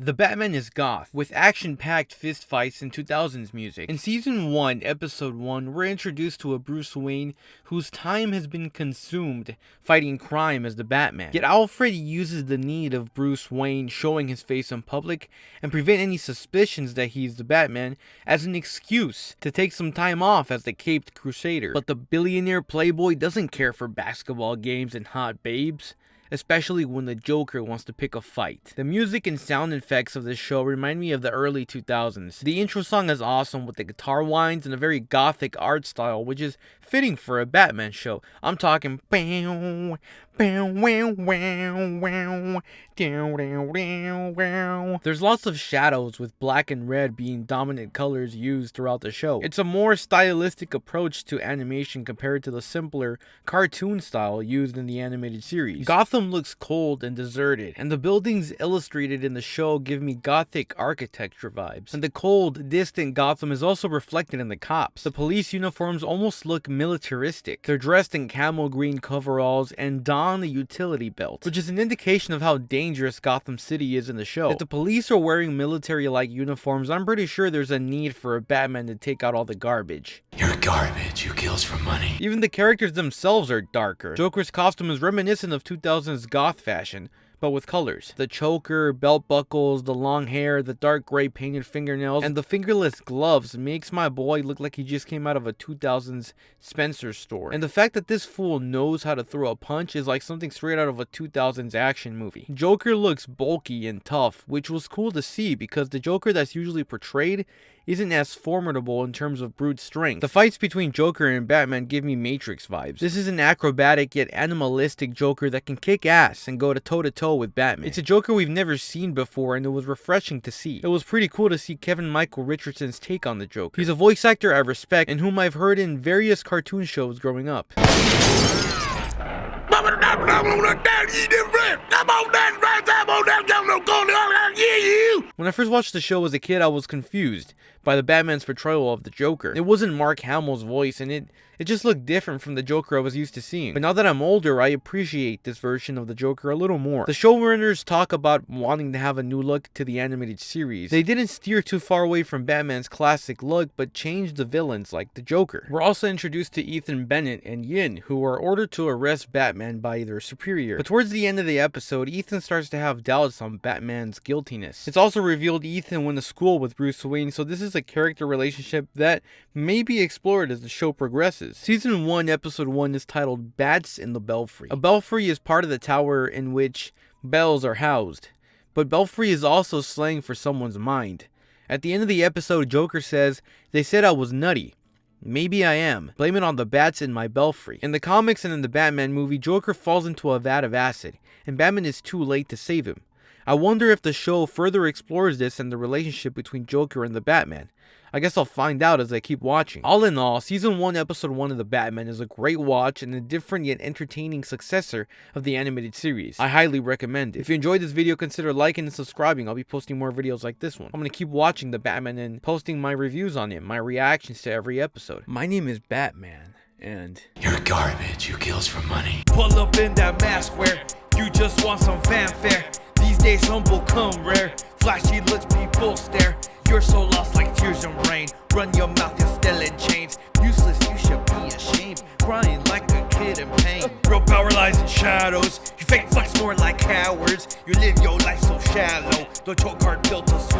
The Batman is goth, with action-packed fistfights and 2000s music. In Season 1, Episode 1, we're introduced to a Bruce Wayne whose time has been consumed fighting crime as the Batman. Yet Alfred uses the need of Bruce Wayne showing his face in public and prevent any suspicions that he's the Batman as an excuse to take some time off as the Caped Crusader. But the billionaire playboy doesn't care for basketball games and hot babes, especially when the Joker wants to pick a fight. The music and sound effects of this show remind me of the early 2000s. The intro song is awesome with the guitar whines and a very gothic art style, which is fitting for a Batman show. I'm talking bow, bow, wow, wow, wow, dow, dow, dow, wow. There's lots of shadows with black and red being dominant colors used throughout the show. It's a more stylistic approach to animation compared to the simpler cartoon style used in the animated series. Gotham looks cold and deserted, and the buildings illustrated in the show give me gothic architecture vibes. And the cold, distant Gotham is also reflected in the cops. The police uniforms almost look militaristic. They're dressed in camel green coveralls and don a utility belt, which is an indication of how dangerous Gotham City is in the show. If the police are wearing military-like uniforms, I'm pretty sure there's a need for a Batman to take out all the garbage. You're garbage, you kills for money. Even the characters themselves are darker. Joker's costume is reminiscent of 2000s goth fashion, but with colors. The choker, belt buckles, the long hair, the dark gray painted fingernails, and the fingerless gloves makes my boy look like he just came out of a 2000s Spencer store. And the fact that this fool knows how to throw a punch is like something straight out of a 2000s action movie. Joker looks bulky and tough, which was cool to see because the Joker that's usually portrayed isn't as formidable in terms of brute strength. The fights between Joker and Batman give me Matrix vibes. This is an acrobatic yet animalistic Joker that can kick ass and go toe-to-toe with Batman. It's a Joker we've never seen before, and it was refreshing to see. It was pretty cool to see Kevin Michael Richardson's take on the Joker. He's a voice actor I respect and whom I've heard in various cartoon shows growing up. When I first watched the show as a kid, I was confused by the Batman's portrayal of the Joker. It wasn't Mark Hamill's voice, and it just looked different from the Joker I was used to seeing. But now that I'm older, I appreciate this version of the Joker a little more. The showrunners talk about wanting to have a new look to the animated series. They didn't steer too far away from Batman's classic look, but changed the villains like the Joker. We're also introduced to Ethan Bennett and Yin, who are ordered to arrest Batman by their superior. But towards the end of the episode, Ethan starts to have doubts on Batman's guiltiness. It's also revealed Ethan went to school with Bruce Wayne, so this is a character relationship that may be explored as the show progresses. Season 1, Episode 1 is titled Bats in the Belfry. A belfry is part of the tower in which bells are housed, but belfry is also slang for someone's mind. At the end of the episode, Joker says, "They said I was nutty. Maybe I am. Blame it on the bats in my belfry." In the comics and in the Batman movie, Joker falls into a vat of acid, and Batman is too late to save him. I wonder if the show further explores this and the relationship between Joker and the Batman. I guess I'll find out as I keep watching. All in all, Season 1, Episode 1 of The Batman is a great watch and a different yet entertaining successor of the animated series. I highly recommend it. If you enjoyed this video, consider liking and subscribing. I'll be posting more videos like this one. I'm going to keep watching The Batman and posting my reviews on it, my reactions to every episode. My name is Batman, and You're garbage, you kills for money. Pull up in that mask where you just want some fanfare. These days humble come rare. Flashy looks, people stare. You're so lost like tears in rain. Run your mouth, you're still in chains. Useless, you should be ashamed. Crying like a kid in pain. Real power lies in shadows. You fake flex more like cowards. You live your life so shallow. The choke card built to swim.